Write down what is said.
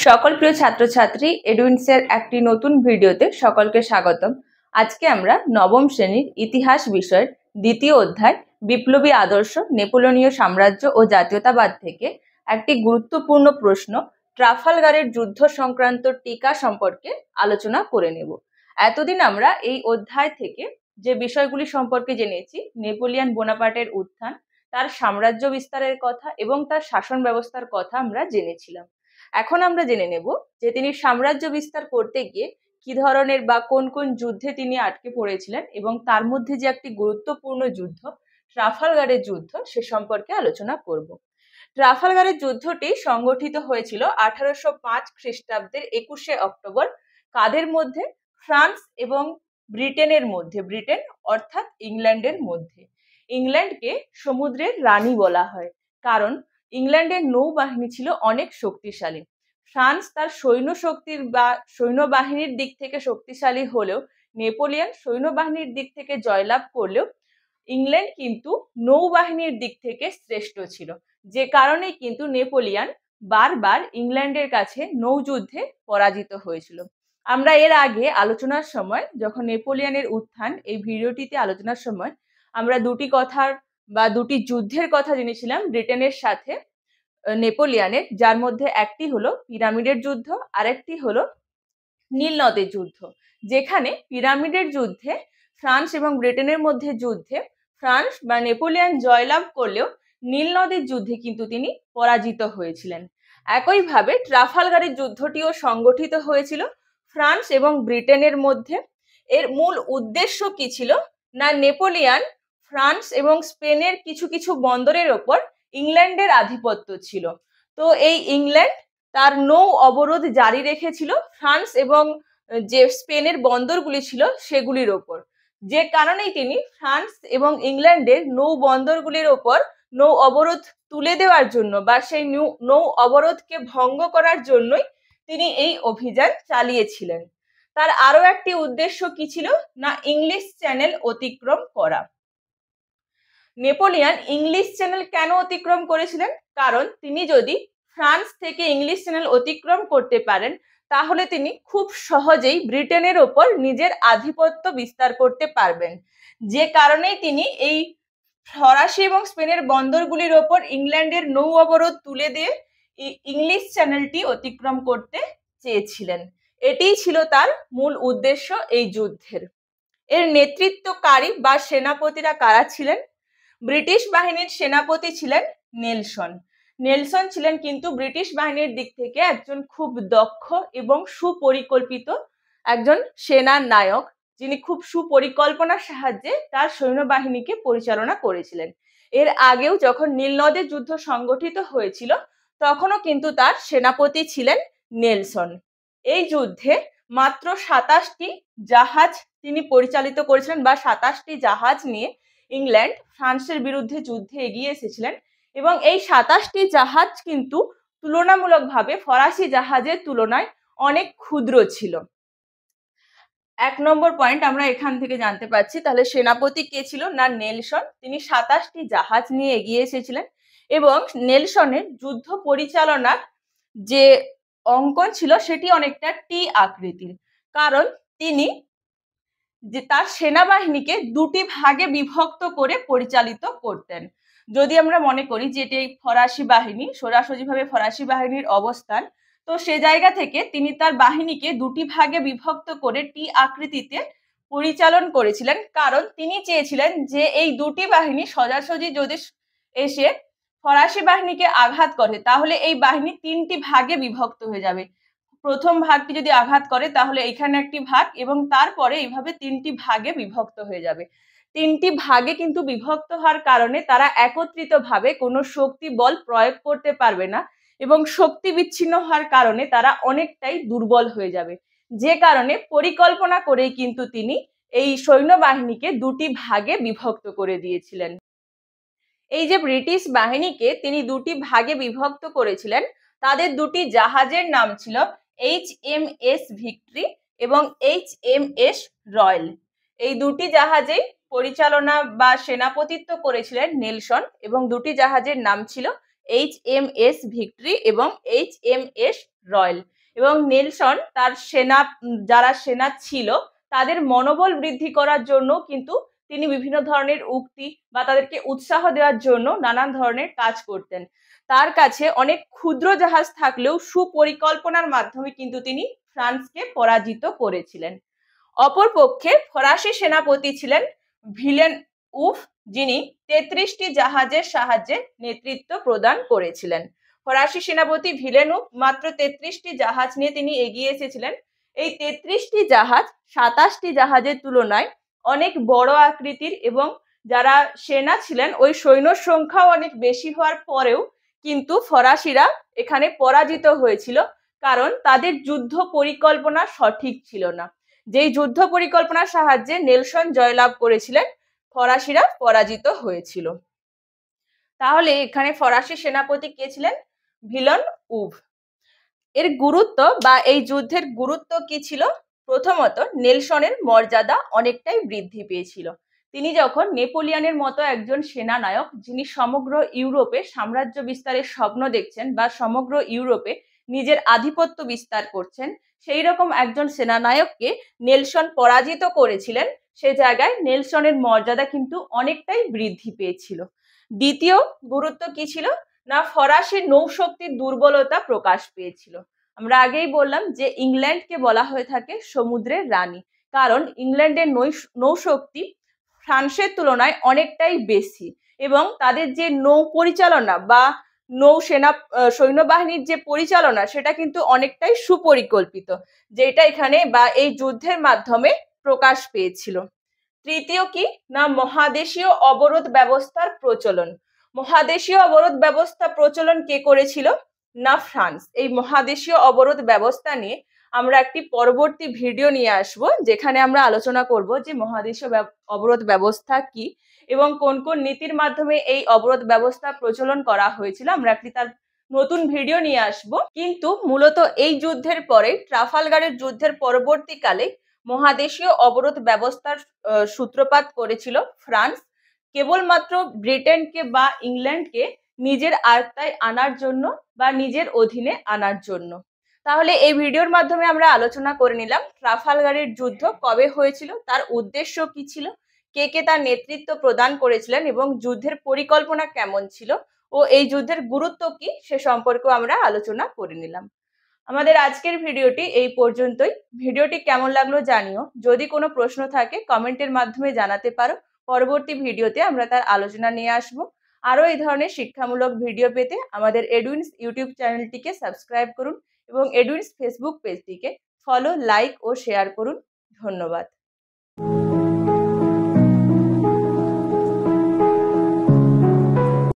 সকল প্রিয় ছাত্রছাত্রী এডুইন্সের একটি নতুন ভিডিওতে সকলকে স্বাগতম। আজকে আমরা নবম শ্রেণীর ইতিহাস বিষয়ের দ্বিতীয় অধ্যায় বিপ্লবী আদর্শ, নেপোলিয়নীয় সাম্রাজ্য ও জাতীয়তাবাদ থেকে একটি গুরুত্বপূর্ণ প্রশ্ন ট্রাফালগারের যুদ্ধ সংক্রান্ত টিকা সম্পর্কে আলোচনা করে নেব। এতদিন আমরা এই অধ্যায় থেকে যে বিষয়গুলি সম্পর্কে জেনেছি, নেপোলিয়ন বোনাপার্টের উত্থান, তার সাম্রাজ্য বিস্তারের কথা এবং তার শাসন ব্যবস্থার কথা আমরা জেনেছিলাম। এখন আমরা জেনে নেব যে তিনি সাম্রাজ্য বিস্তার করতে গিয়ে কি ধরনের বা কোন কোন যুদ্ধে তিনি আটকে পড়েছিলেন এবং তার মধ্যে যে একটি গুরুত্বপূর্ণ যুদ্ধ ট্রাফালগারের যুদ্ধ সে সম্পর্কে আলোচনা করব। ট্রাফালগারের যুদ্ধটি সংগঠিত হয়েছিল 1805 খ্রিস্টাব্দের 21শে অক্টোবর। কাদের মধ্যে? ফ্রান্স এবং ব্রিটেনের মধ্যে। ব্রিটেন অর্থাৎ ইংল্যান্ডের মধ্যে। ইংল্যান্ডকে সমুদ্রের রানী বলা হয় কারণ ইংল্যান্ডের নৌবাহিনী ছিল অনেক শক্তিশালী। ফ্রান্স তার সৈন্য শক্তির বা সৈন্যবাহিনীর দিক থেকে শক্তিশালী হলেও, নেপোলিয়ন সৈন্যবাহিনীর দিক থেকে জয়লাভ করলেও ইংল্যান্ড কিন্তু নৌবাহিনীর দিক থেকে শ্রেষ্ঠ ছিল। যে কারণে কিন্তু নেপোলিয়ন বারবার ইংল্যান্ডের কাছে নৌযুদ্ধে পরাজিত হয়েছিল। আমরা এর আগে আলোচনার সময়, যখন নেপোলিয়নের উত্থান এই ভিডিওটিতে আলোচনার সময় আমরা দুটি যুদ্ধের কথা জেনেছিলাম ব্রিটেনের সাথে নেপোলিয়নের, যার মধ্যে একটি হলো পিরামিডের যুদ্ধ, আরেকটি হলো নীল নদের যুদ্ধ। যেখানে পিরামিডের যুদ্ধে ফ্রান্স এবং ব্রিটেনের মধ্যে যুদ্ধে ফ্রান্স বা নেপোলিয়ন জয়লাভ করলেও নীল নদের যুদ্ধে কিন্তু তিনি পরাজিত হয়েছিলেন। একইভাবে ট্রাফালগারের যুদ্ধটিও সংগঠিত হয়েছিল ফ্রান্স এবং ব্রিটেনের মধ্যে। এর মূল উদ্দেশ্য কি ছিল না, নেপোলিয়ন ফ্রান্স এবং স্পেনের কিছু কিছু বন্দরের ওপর ইংল্যান্ডের আধিপত্য ছিল। তো এই ইংল্যান্ড তার নৌ অবরোধ জারি রেখেছিল ফ্রান্স এবং যে স্পেনের বন্দরগুলি ছিল সেগুলির ওপর। যে কারণেই তিনি ফ্রান্স এবং ইংল্যান্ডের নৌ বন্দরগুলির ওপর নৌ অবরোধ তুলে দেওয়ার জন্য বা সেই নৌ অবরোধকে ভঙ্গ করার জন্যই তিনি এই অভিযান চালিয়েছিলেন। তার আরো একটি উদ্দেশ্য কি ছিল না, ইংলিশ চ্যানেল অতিক্রম করা। নেপোলিয়ন ইংলিশ চ্যানেল কেন অতিক্রম করেছিলেন? কারণ তিনি যদি ফ্রান্স থেকে ইংলিশ চ্যানেল অতিক্রম করতে পারেন তাহলে তিনি খুব সহজেই ব্রিটেনের ওপর নিজের আধিপত্য বিস্তার করতে পারবেন। যে কারণেই তিনি এই ফরাসি এবং স্পেনের বন্দরগুলির ওপর ইংল্যান্ডের নৌ অবরোধ তুলে দিয়ে ইংলিশ চ্যানেলটি অতিক্রম করতে চেয়েছিলেন। এটিই ছিল তার মূল উদ্দেশ্য এই যুদ্ধের। এর নেতৃত্বকারী বা সেনাপতিরা কারা ছিলেন? ব্রিটিশ বাহিনীর সেনাপতি ছিলেন নেলসন। নেলসন ছিলেন কিন্তু ব্রিটিশ বাহিনীর দিক থেকে একজন খুব দক্ষ এবং সুপরিকল্পিত একজন সেনা নায়ক, যিনি খুব সুপরিকল্পনার সাহায্যে তার সৈন্যবাহিনীকে পরিচালনা করেছিলেন। এর আগেও যখন নীলনদের যুদ্ধ সংগঠিত হয়েছিল তখনও কিন্তু তার সেনাপতি ছিলেন নেলসন। এই যুদ্ধে মাত্র 27টি জাহাজ তিনি পরিচালিত করেছিলেন বা 27টি জাহাজ নিয়ে ইংল্যান্ড ফ্রান্সের বিরুদ্ধে যুদ্ধে এগিয়ে এসেছিলেন এবং এই 27টি জাহাজ কিন্তু তুলনামূলকভাবে ফরাসি জাহাজের তুলনায় অনেক ক্ষুদ্র ছিল। 1 নম্বর পয়েন্ট আমরা এখান থেকে জানতে পারছি। তাহলে সেনাপতি কে ছিল না, নেলসন। তিনি 27টি জাহাজ নিয়ে এগিয়ে এসেছিলেন এবং নেলসনের যুদ্ধ পরিচালনার যে অঙ্কন ছিল সেটি অনেকটা টি আকৃতির, কারণ তিনি যে তার সেনাবাহিনীকে দুটি ভাগে বিভক্ত করে পরিচালিত করতেন। যদি আমরা মনে করি যে এটি ফরাসি বাহিনী, সোজাসুজিভাবে ফরাসি বাহিনীর অবস্থান, তো সে জায়গা থেকে তিনি তার বাহিনীকে দুটি ভাগে বিভক্ত করে টি আকৃতিতে পরিচালন করেছিলেন, কারণ তিনি চেয়েছিলেন যে এই দুটি বাহিনী সোজাসুজি যদি এসে ফরাসি বাহিনীকে আঘাত করে তাহলে এই বাহিনী 3টি ভাগে বিভক্ত হয়ে যাবে। প্রথম ভাগটি যদি আঘাত করে তাহলে এখানে একটি ভাগ এবং তারপরে এইভাবে 3টি ভাগে বিভক্ত হয়ে যাবে। 3টি ভাগে কিন্তু বিভক্ত হওয়ার কারণে তারা একত্রিতভাবে কোনো শক্তি বল প্রয়োগ করতে পারবে না এবং শক্তি বিচ্ছিন্ন হওয়ার কারণে তারা অনেকটাই দুর্বল হয়ে যাবে। যে কারণে পরিকল্পনা করেই কিন্তু তিনি এই সৈন্যবাহিনীকে দুটি ভাগে বিভক্ত করে দিয়েছিলেন। এই যে ব্রিটিশ বাহিনীকে তিনি দুটি ভাগে বিভক্ত করেছিলেন, তাদের দুটি জাহাজের নাম ছিল HMS ভিক্টরি এবং HMS রয়্যাল। এই দুটি জাহাজেই পরিচালনা বা সেনাপতিত্ব করেছিলেন নেলসন এবং দুটি জাহাজের নাম ছিল HMS ভিক্টরি এবং HMS রয়্যাল। এবং নেলসন তার যারা সেনা ছিল তাদের মনোবল বৃদ্ধি করার জন্য কিন্তু তিনি বিভিন্ন ধরনের উক্তি বা তাদেরকে উৎসাহ দেওয়ার জন্য নানান ধরনের কাজ করতেন। তার কাছে অনেক ক্ষুদ্র জাহাজ থাকলেও সুপরিকল্পনার মাধ্যমে কিন্তু তিনি ফ্রান্সকে পরাজিত করেছিলেন। অপরপক্ষে ফরাসি সেনাপতি ছিলেন ভিলেন উফ, যিনি 33টি জাহাজের সাহায্যে নেতৃত্ব প্রদান করেছিলেন। ফরাসি সেনাপতি ভিলেন উফ মাত্র 33টি জাহাজ নিয়ে তিনি এগিয়ে এসেছিলেন। এই 33টি জাহাজ 27টি জাহাজের তুলনায় অনেক বড় আকৃতির এবং যারা সেনা ছিলেন ওই সৈন্য সংখ্যাও অনেক বেশি হওয়ার পরেও কিন্তু ফরাসিরা এখানে পরাজিত হয়েছিল, কারণ তাদের যুদ্ধ পরিকল্পনা সঠিক ছিল না। যেই যুদ্ধ পরিকল্পনার সাহায্যে নেলসন জয়লাভ করেছিলেন, ফরাসিরা পরাজিত হয়েছিল। তাহলে এখানে ফরাসি সেনাপতি কে ছিলেন? ভিলেন উভ। এর গুরুত্ব বা এই যুদ্ধের গুরুত্ব কি ছিল? প্রথমত, নেলসনের মর্যাদা অনেকটাই বৃদ্ধি পেয়েছিল। তিনি যখন নেপোলিয়নের মতো একজন সেনানায়ক, যিনি সমগ্র ইউরোপে সাম্রাজ্য বিস্তারের স্বপ্ন দেখছেন বা সমগ্র ইউরোপে নিজের আধিপত্য বিস্তার করছেন, সেই রকম একজন সেনানায়ককে নেলসন পরাজিত করেছিলেন, সে জায়গায় নেলসনের মর্যাদা কিন্তু অনেকটাই বৃদ্ধি পেয়েছিল। দ্বিতীয় গুরুত্ব কি ছিল না, ফরাসি নৌশক্তির দুর্বলতা প্রকাশ পেয়েছিল। আমরা আগেই বললাম যে ইংল্যান্ডকে বলা হয়ে থাকে সমুদ্রের রানী, কারণ ইংল্যান্ডের নৌশক্তি ফ্রান্সের তুলনায় অনেকটাই বেশি এবং তাদের যে নৌ পরিচালনা বা সৈন্যবাহিনীর যে পরিচালনা সেটা কিন্তু অনেকটাই সুপরিকল্পিত, যেটা এখানে বা এই যুদ্ধের মাধ্যমে প্রকাশ পেয়েছিল। তৃতীয় কি না, মহাদেশীয় অবরোধ ব্যবস্থার প্রচলন। মহাদেশীয় অবরোধ ব্যবস্থা প্রচলন কে করেছিল? না, ফ্রান্স। এই মহাদেশীয় অবরোধ ব্যবস্থা নিয়ে আমরা একটি পরবর্তী ভিডিও নিয়ে আসব, যেখানে আমরা আলোচনা করব যে মহাদেশীয় অবরোধ ব্যবস্থা কি এবং কোন কোন নীতির মাধ্যমে এই অবরোধ ব্যবস্থা প্রচলন করা হয়েছিল। আমরা একটি তার নতুন ভিডিও নিয়ে আসব। কিন্তু মূলত এই যুদ্ধের পরে, ট্রাফালগারের যুদ্ধের পরবর্তীকালে মহাদেশীয় অবরোধ ব্যবস্থার সূত্রপাত করেছিল ফ্রান্স, কেবলমাত্র ব্রিটেনকে বা ইংল্যান্ডকে নিজের আয়ত্তায় আনার জন্য বা নিজের অধীনে আনার জন্য। তাহলে এই ভিডিওর মাধ্যমে আমরা আলোচনা করে নিলাম ট্রাফালগারের যুদ্ধ কবে হয়েছিল, তার উদ্দেশ্য কি ছিল, কে কে তার নেতৃত্ব প্রদান করেছিলেন এবং যুদ্ধের পরিকল্পনা কেমন ছিল ও এই যুদ্ধের গুরুত্ব কি সে সম্পর্কেও আমরা আলোচনা করে নিলাম। আমাদের আজকের ভিডিওটি এই পর্যন্তই। ভিডিওটি কেমন লাগলো জানিও। যদি কোনো প্রশ্ন থাকে কমেন্টের মাধ্যমে জানাতে পারো। পরবর্তী ভিডিওতে আমরা তার আলোচনা নিয়ে আসবো। আরও এই ধরনের শিক্ষামূলক ভিডিও পেতে আমাদের এডুইনস ইউটিউব চ্যানেলটিকে সাবস্ক্রাইব করুন এবং এডুইনস ফেসবুক পেজটিকে ফলো, লাইক ও শেয়ার করুন। ধন্যবাদ।